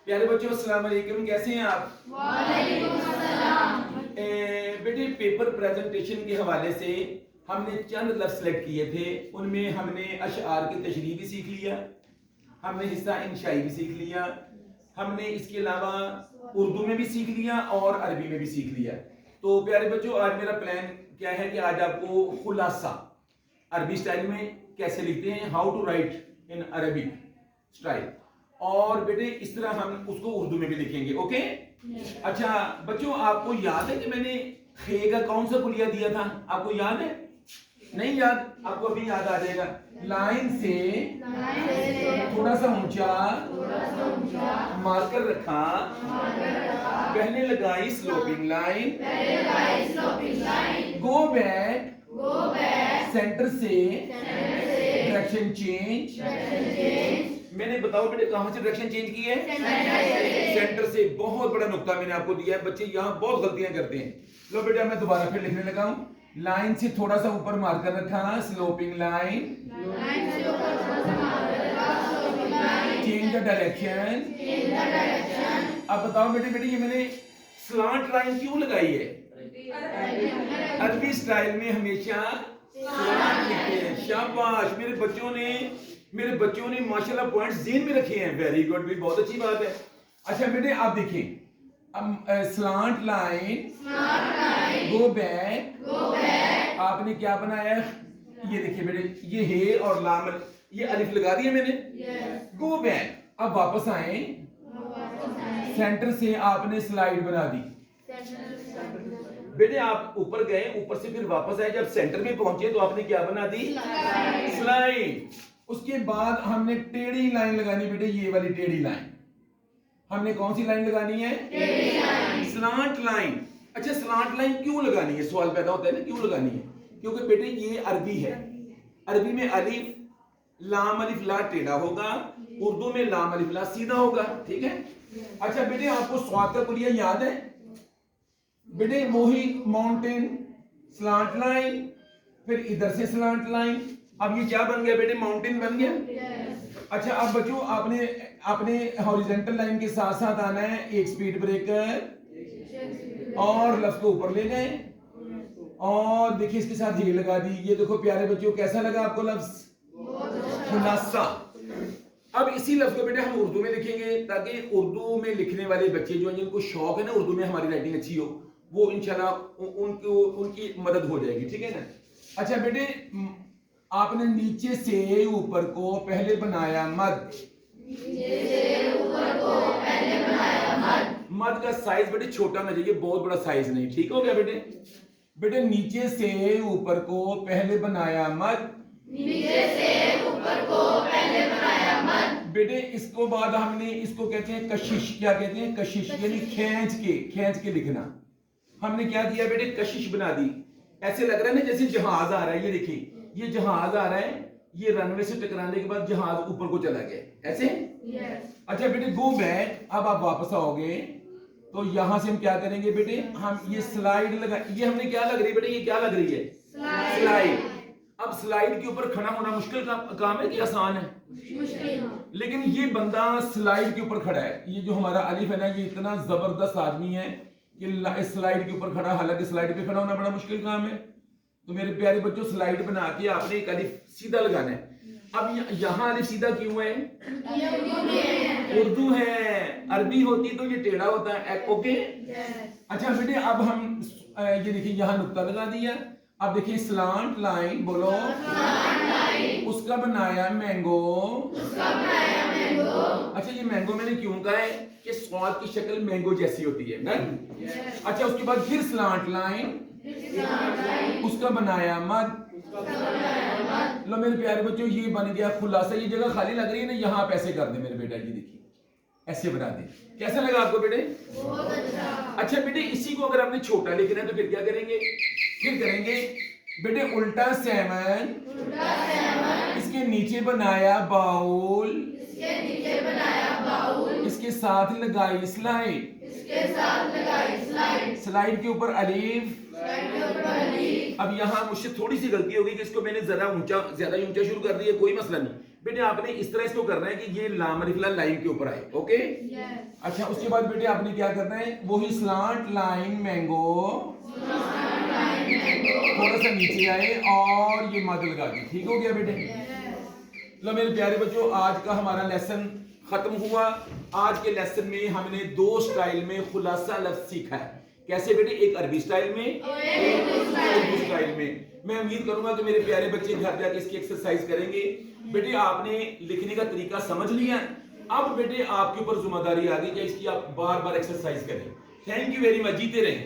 प्यारे बच्चों अस्सलाम वालेकुम, कैसे हैं आप? वालेकुम अस्सलाम। बेटे पेपर प्रेजेंटेशन के हवाले से हमने चंद लफ्ज़ सेलेक्ट किए थे। उनमें हमने अशआर की तशरीह भी सीख लिया, हमने हिस्सा इंशाई भी सीख लिया, हमने इसके अलावा उर्दू में भी सीख लिया और अरबी में भी सीख लिया। तो प्यारे बच्चों आज मेरा प्लान क्या है कि आज आपको खुलासा अरबी स्टाइल में कैसे लिखते हैं, how to write in Arabic style, और बेटे इस तरह हम उसको उर्दू में भी लिखेंगे। ओके अच्छा बच्चों, आपको याद है कि मैंने खे का कौन सा कुलिया दिया था? आपको याद है? नहीं याद? आपको अभी याद आ जाएगा। लाइन से थोड़ा सा ऊंचा मार्कर रखा, पहले लगाई sloping line, go back centre से डायरेक्शन चेंज। मैंने बताओ बेटे कहां से डायरेक्शन चेंज की है? सेंटर से। बहुत बड़ा नुक्ता मैंने आपको दिया है, बच्चे यहाँ बहुत गलतियां करते हैं। लो बेटा मैं दोबारा फिर लिखने लगा हूं। लाइन से थोड़ा सा ऊपर मार्कर रखा, sloping line, change the direction. अब बताओ बेटे बेटे ये मैंने स्लांट लाइन क्यों लगाई है? अरबी स्टाइल में हमेशा स्लांट लिखते हैं। शाबाश, मेरे बच्चों ने माशाल्लाह पॉइंट्स ज़हन में रखे हैं। वेरी गुड, भी बहुत अच्छी बात है। अच्छा बेटे आप देखिए, अब स्लांट लाइन, गो बैक, आपने क्या बनाया? ये देखिए बेटे, ये है और लाम, ये अलिफ लगा दिया मैंने। गो बैक, अब वापस आए, सेंटर से आपने स्लाइड बना दी। बेटे आप ऊपर गए, ऊपर से फिर वापस आए, जब सेंटर में पहुंचे तो आपने क्या बना दी? स्लाइड। उसके बाद हमने टेढ़ी लाइन लगानी बेटे, ये वाली टेढ़ी लाइन। हमने कौन सी लाइन लगानी है? टेढ़ी लाइन, स्लांट लाइन। अच्छा स्लांट लाइन क्यों लगानी है? सवाल पैदा होता है ना, क्यों लगानी है? क्योंकि बेटे ये अरबी है, अरबी में अलिफ लाम अलिफ ला टेढ़ा होगा, उर्दू में लाम अलिफ ला सीधा होगा। ठीक है। अच्छा बेटे आपको स्वाद का कुलिया याद है? बेटे मोही माउंटेन स्लांट लाइन, फिर इधर से स्लांट लाइन। अब ये क्या बन गया बेटे? माउंटेन बन गया। अच्छा अब बच्चों आपने हॉरिजॉन्टल लाइन के साथ साथ आना है, एक स्पीड ब्रेकर और लफ्ज को ऊपर ले गए और देखिए इसके साथ ये लगा दी। ये देखो प्यारे बच्चों कैसा लगा आपको लफ्ज? खुलासा। अब इसी लफ्ज को बेटे हम उर्दू में लिखेंगे, ताकि उर्दू में लिखने वाले बच्चे जो हैं, जिनको शौक है ना उर्दू में हमारी राइटिंग अच्छी हो, वो इंशाल्लाह उनकी मदद हो जाएगी। ठीक है ना। अच्छा बेटे आपने नीचे से ऊपर को पहले बनाया मद, मद का साइज बेटे छोटा होना चाहिए, बहुत बड़ा साइज नहीं। ठीक हो गया बेटे? बेटे नीचे से ऊपर को पहले बनाया मद, बेटे इसको बाद हमने इसको कहते हैं कशिश। क्या कहते हैं? कशिश, यानी खींच के लिखना। हमने क्या किया बेटे? कशिश बना दी। ऐसे लग रहा है ना जैसे जहाज आ रहा है। ये देखिए ये जहाज आ रहा है, ये रनवे से टकराने के बाद जहाज ऊपर को चला गया ऐसे। अच्छा बेटे गो बैक, अब आप वापस आओगे तो यहां से हम क्या करेंगे बेटे? हम ये स्लाइड लगा, ये हमने क्या लग रही है बेटे? ये क्या लग रही है? स्लाइड। अब स्लाइड के ऊपर खड़ा होना मुश्किल काम है कि आसान है? मुश्किल। लेकिन ये बंदा स्लाइड के ऊपर खड़ा है। ये जो हमारा अलिफ है ना, ये इतना जबरदस्त आदमी है कि स्लाइड के ऊपर खड़ा, हालांकि स्लाइड पे खड़ा होना बड़ा मुश्किल काम है। तो मेरे प्यारे बच्चों स्लाइड बना के आपने एक अलिफ सीधा लगाना है। अब यहाँ अलिफ सीधा क्यों है? उर्दू है, अरबी होती तो ये टेढ़ा होता है। ओके अच्छा बेटे अब हम ये देखिए यहाँ नुक्ता लगा दिया। अब देखिए स्लांट लाइन, बोलो उसका बनाया मैंगो। अच्छा ये मैंगो मैंने क्यों कहा है? कि स्वाद की शक्ल मैंगो जैसी होती है ना। अच्छा उसके बाद फिर स्लांट लाइन, उसका बनाया मद। लो मेरे प्यारे बच्चों ये बन गया खुलासा। ये जगह खाली लग रही है ना, यहाँ आप ऐसे कर दे मेरे बेटा, ये देखिए ऐसे बना दे। कैसा लगा आपको बेटे? बहुत अच्छा। अच्छा बेटे इसी को अगर आपने छोटा लिखना है तो फिर क्या करेंगे? फिर करेंगे बेटे उल्टा सेवन, इसके नीचे बनाया बाउल, इसके साथ लगाई स्लाइड, स्लाइड के ऊपर अलीफ। अब यहाँ मुझसे थोड़ी सी गलती होगी कि इसको मैंने जरा ज्यादा ऊंचा शुरू कर दिया, कोई मसला नहीं बेटे। आपने इस तरह इसको करना है कि ये लाम अलिफ लाम लाइन के ऊपर आए। ओके अच्छा, उसके बाद बेटे आपने क्या करना है, वही स्लांट लाइन मैंगो थोड़ा सा नीचे आए और ये मद लगा दी। ठीक हो गया बेटे? लो मेरे प्यारे बच्चों, आज का हमारा लेसन खत्म हुआ। आज के लेसन में हमने 2 स्टाइल में खुलासा लफ्ज सीखा है। कैसे बेटे? एक अरबी स्टाइल में, एक उर्दू स्टाइल में। मैं उम्मीद करूंगा कि मेरे प्यारे बच्चे घर जाके इसकी एक्सरसाइज करेंगे। बेटे आपने लिखने का तरीका समझ लिया, अब बेटे आपके ऊपर जिम्मेदारी आ गई कि इसकी आप बार बार एक्सरसाइज करें। थैंक यू वेरी मच, जीते रहें।